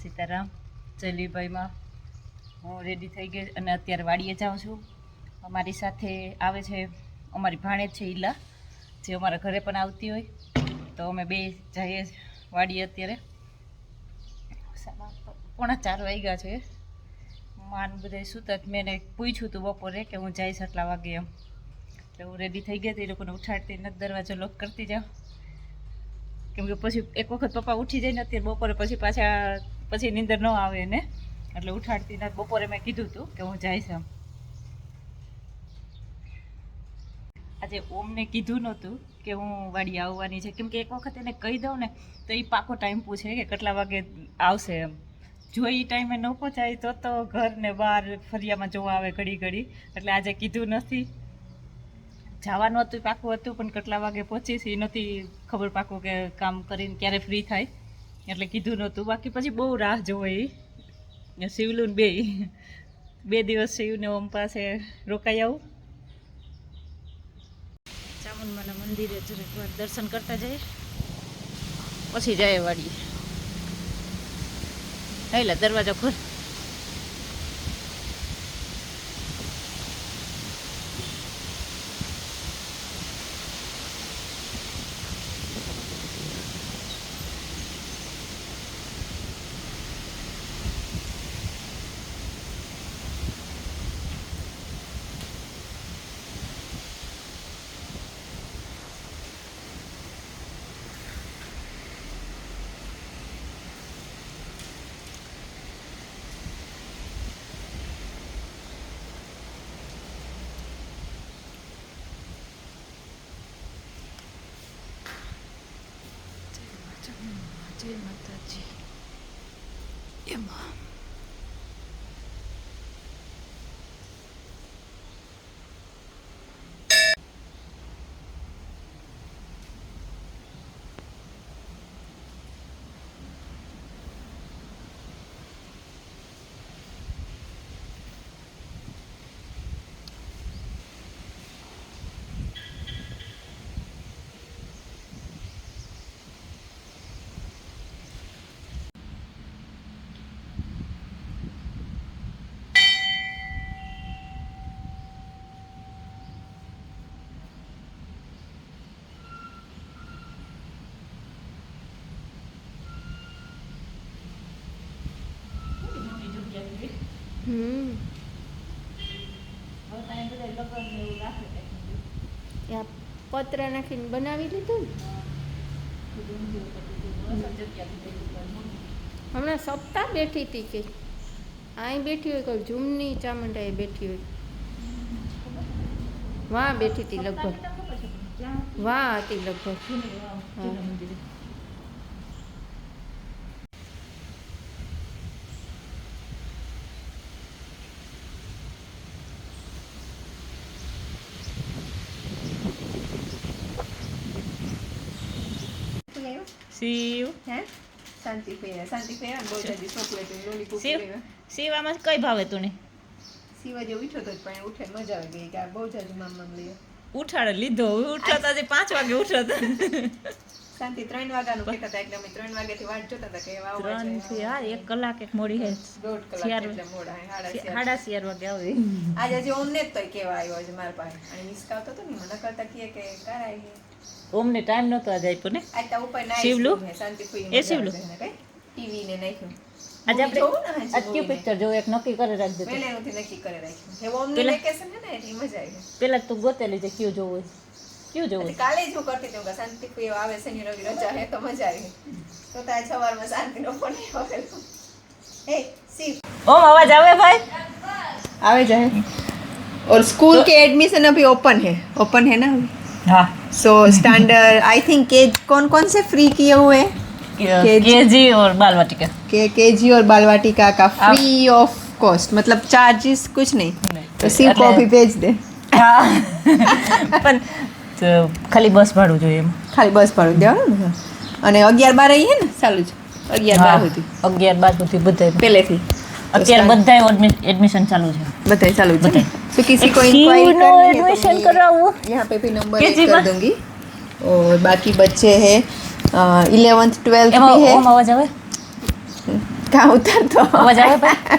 સીતારામ જયલીભાઈમાં હું રેડી થઈ ગઈ અને અત્યારે વાડીએ જાઉં છું. અમારી સાથે આવે છે અમારી ભાણેજ છે ઈલા, જે અમારા ઘરે પણ આવતી હોય, તો અમે બે જઈએ વાડીએ. અત્યારે 3:45 વાગ્યા છે. માન બધા સૂતા, મેં એને પૂછ્યું હતું બપોરે કે હું જઈશ આટલા વાગે એમ, એટલે હું રેડી થઈ ગઈ હતી. એ લોકોને ઉઠાડતી નથી, દરવાજો લોક કરતી જાઉં, કેમ કે પછી એક વખત પપ્પા ઉઠી જાય ને અત્યારે બપોરે, પછી નીંદર ન આવે એને, એટલે ઉઠાડતી નથી. બપોરે મેં કીધું હતું કે હું જઈશ એમ. આજે ઓમને કીધું નહોતું કે હું વાડી આવવાની છે, કેમ કે એક વખત એને કહી દઉં ને તો એ પાકો ટાઈમ પૂછે કે કેટલા વાગે આવશે એમ. જો એ ટાઈમે ન પહોંચાય તો ઘર ને બહાર ફરિયામાં જોવા આવે ઘડી ઘડી, એટલે આજે કીધું નથી. જવાનું હતું પાકું હતું, પણ કેટલા વાગે પહોંચીશ એ નથી ખબર પાકું, કે કામ કરીને ક્યારે ફ્રી થાય, એટલે કીધું નહોતું. બાકી પછી બહુ રાહ જોવે એ શિવલું ને બે દિવસ શિવને ઓમ પાસે રોકાઈ આવું. ચામુંડમાના મંદિરે જરાક વાર દર્શન કરતા જઈએ, પછી જાય વાડીએ. હેલા દરવાજો ખોલ. જય માતાજી. એમાં પત્ર નાખીને બનાવી લીધું ને. હમણાં સપ્તાહ બેઠી હતી કે અહીં બેઠી હોય, કોઈ જૂમની ચામુંડા એ બેઠી હોય, વાં બેઠી હતી લગભગ, વાં હતી લગભગ. શિવ શાંતિ ફેરા બહુ જલ્દી ચોકલેટ લોલીપોપ શિવ આમાં કઈ ભાવે તું ને? શિવા જે ઉઠ્યો તો પણ ઉઠે મજા આવી ગઈ કે આ બહુ જાજુ મામ લઈએ. ઉઠાડે લીધો, ઉઠાતા જે 5 વાગે ઉઠાતો. શાંતિ 3 વાગ્યાનું કહેતા હતા, એટલે અમે 3 વાગ્યાથી વાટ જોતા હતા કે આવો 3 થી 1 કલાક એક મોડી હે, 1.5 કલાક એટલે મોડા 4:30 વાગે આવે. આજે હજી ઓમને જ તો કેવા આવ્યો છે મારા પાસે, અને મિસ આવતો તો ને મને કરતા કહે કે કાર આવી ઓમને ટાઈમ નતો આજે આપ્યો ને. આ તો ઉપર ના શિવલું શાંતિ ફૂઈ એ શિવલું ટીવી ને નાખ્યું. આજે આપણે આજ કયું પિક્ચર જોવું એક નક્કી કરી રાખજો. પહેલેથી નક્કી કરી રાખ્યું હે. ઓમને વેકેશન હે ને એટલે મજા આવી. પેલા તું ગોતેલી છે કયું જોવું કયું જોવું. કાલે જ હું કરતી હતી કે શાંતિ ફૂઈ આવે શનિ રવિ રજા હે તો મજા આવી. તો તાજ સવારમાં શાંતિનો ફોન આવ્યો. એ શિવ ઓમ आवाज आवे भाई आवे जाए. और स्कूल के एडमिशन अभी ओपन है ना अभी. हाँ सो स्टैंडर्ड आई थिंक कौन कौन से फ्री किए हुए हैं? केजी और बाल वाटिका. केजी और बाल वाटिका का फ्री ऑफ कॉस्ट, मतलब चार्जेस कुछ नहीं. तो शिव को अभी भेज दे. પણ ખાલી બસ ભાડું જોઈએ એમ. ખાલી બસ ભાડું દેવાનું ને. અને 11-12 હે ને ચાલુ છે 11-12 સુધી. 11-12 સુધી બધાય પહેલેથી. અત્યારે બધાય એડમિશન ચાલુ છે. बधाई चालू है. तो किसी को इंक्वायरी करनी है एडमिशन कराओ. यहाँ पे भी नंबर ऐड कर दूंगी. और बाकी बच्चे हैं 11th 12th भी है. आवाज आवे कहाँ उतर तो आवाज आवे भाई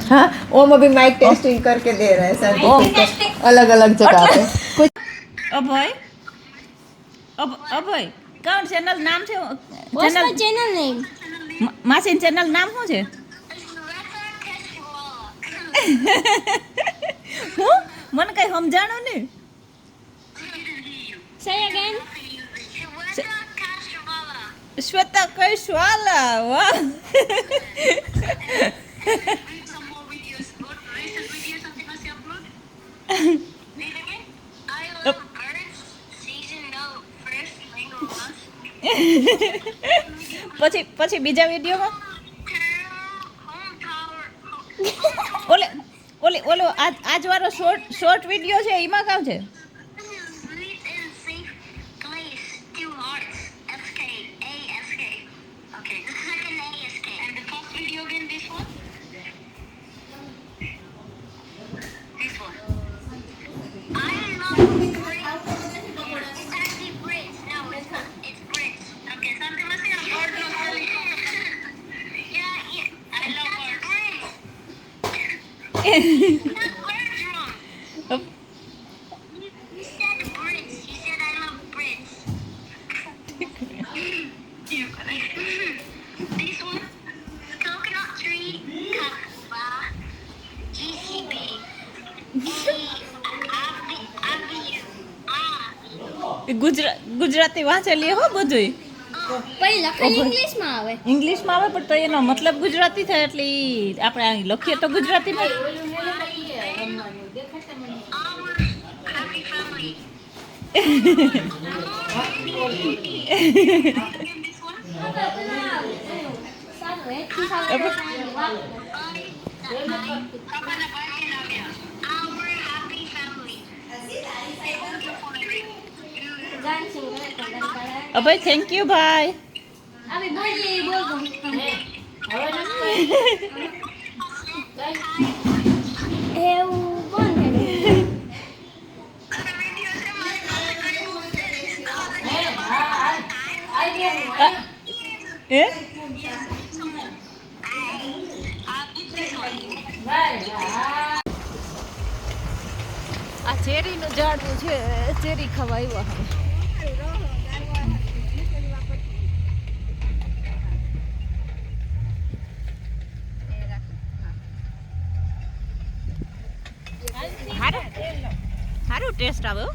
हाँ ओम अभी माइक टेस्टिंग करके दे रहे हैं सर्टिफिकेट अलग अलग जगह पे कुछ અભય અભય કોણ ચેનલ નામ છે What's my channel name? માસી ચેનલ નામ શું છે હું મને કઈ સમજાણું ને Say again. શ્વેતા કઈ શ્વાલા વાહ પછી પછી બીજા વિડીયોમાં ઓલે ઓલે ઓલો આજ વાળો શોર્ટ વિડીયો છે એમાં કામ છે ગુજરાતી વાંચેલી હો બધું પછી લખાણ ઇંગ્લિશમાં આવે. ઇંગ્લિશમાં આવે પણ તો એનો મતલબ ગુજરાતી થાય એટલે ઈ આપણે અહીં લખીએ તો ગુજરાતીમાં અભય થેન્ક યુ ભાઈ અભી બોલીએ બોલ દો. એવું કોણ છે? એ આ ચેરીનું ઝાડવું છે ચેરી ખાવા આવ્યા હવે સારું ટેસ્ટ આવે હો.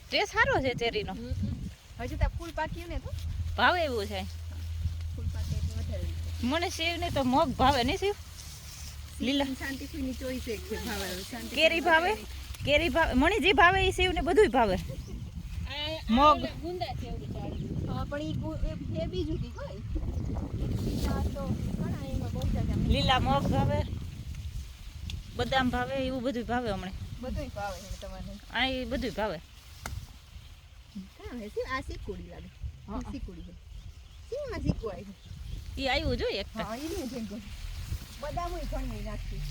ટેસ્ટ સારો છે ચેરીનો હજી તો ફૂલ પાક્યું ને તો ભાવે એવું છે ફૂલ પાકે એટલે વધારે મને સેવ ને તો મગ ભાવે નહીં સેવ લીલા શાંતિથી ચોઈસ એક છે ભાવે શાંતિ કેરી ભાવે મને જે ભાવે એ સેવ ને બધુંય ભાવે મગ ગુંદા છે એવું ચાલે. હા પણ એ બીજું કી કોઈ આ તો ઘણા એમાં બહુ જાજા લીલા મગ ભાવે બદામ ભાવે એવું બધું ભાવે હમણે બધુંય ભાવે છે તમારે આ એ બધું ભાવે કાં હે આ શીકુડી લાગે હા શીકુડી છે સીમાં શીકુ આવી એ આવ્યું જોઈએ એક હા એનું જેમ કહું બદામોય ઘણ નહીં નાખતી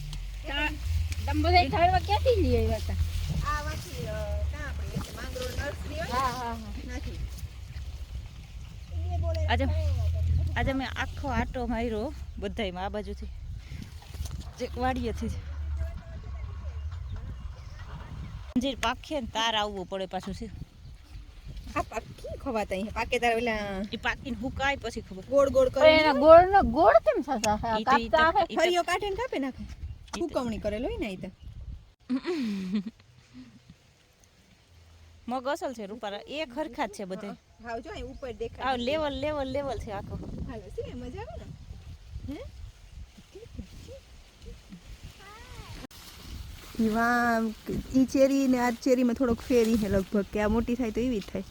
તમે બધા ખાડવા ક્યાંથી લઈ આવ્યા હતા? આ વાથી કાં આપણે એટલે માંગરોળ નર્સરી હોય હા હા હા. નાખી એ બોલે આજે મેં આખો આટો માર્યો બધાયમાં આ બાજુથી જે વાડીએથી જ અંજીર પાકે ને તાર આવવું પડે પાછું છે આ પાકી ખવાતા અહીં પાકે તાર ઓલા એ પાકીને હુકાય પછી ખબર ગોળ ગોળ પણ કરી એના ગોળનો ગોળ કેમ થતા ઈ તો- ઈ તો- કાપતા ઈ તો- ફરીઓ કાઢીને કાપે નાખે હુકવણી કરેલો હોય ને ઈ તો મગ અસલ છે રૂપારા એ ખરખા જ છે બધે હાવ જો અહીં ઉપર આ દેખાય લેવલ છે આખો હાલો સી મજા આવે ને હે વા ઈ ચેરી ને આ ચેરીમાં થોડોક ફેરી છે લગભગ કે આ મોટી થાય તો એવી જ થાય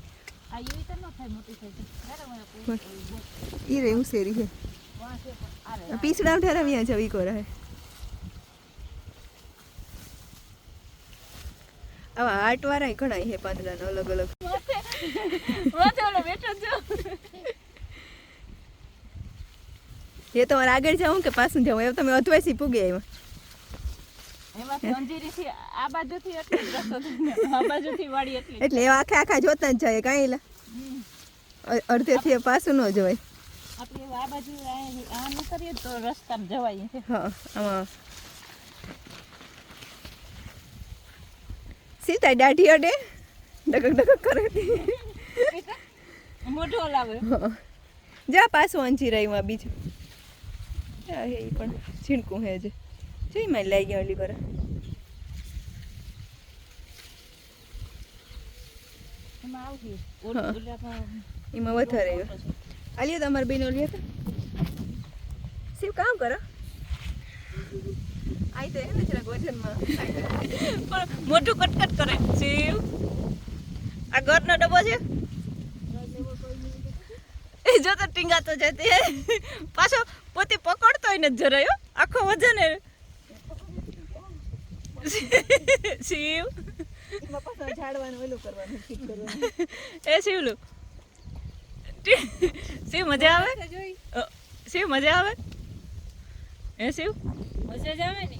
આ એવી તો ન થાય મોટી થાય ઈ રે હું શેરી છે પીસડા ઠરાવ્યા છે ઈ કોરા હે આવા હાર્ટ વાળા ઘણા છે પાંદડાના અલગ અલગ. માથે ઓલો બેઠો છો એ તમારે આગળ જાઉં કે પાછું જાઉં? એવું તમે અધવાસી પૂગે એમાં. એમાંથી અંજીરીથી આ બાજુથી એટલો જ રસ્તો થઈને આ બાજુથી વાડી એટલી એટલે એવા આખા જોતા જ જાય કાંઈ લા અડધેથી પાછું ન જવાય. આપણે આ બાજુ આ નીકળીએ તો રસ્તામાં જવાય છે. હા આમાં સીતા દાઢી અડે ડગક ડગક કરે. મોઢો લાવે જા પાછું અંજી રહ્યું બીજું એ પણ છીણકું હે છે જોઈ માં લઈ ગયા ઓલી કરે. એમાં આવશે હા. ઓલામાં એમાં વધારે આલ્યો તમારે બેન ઓલી હતા શિવ કામ કરો આઈ તો એને જરાક વજનમાં પણ મોઢું કટકટ કરે શિવ. આ ઘરનો ડબ્બો છે એ જો તો ટીંગાતો જતી પાછો પોતે પકડતો હોય ને જરાયો આખો વજન એ શિવ એમાં પાછું ઝાડવાનું ઓલું કરવાનું ઠીક કરવાનું. એ શિવલું શિવ મજા આવે શિવ મજા આવે એ શિવ મજા જ આવે ને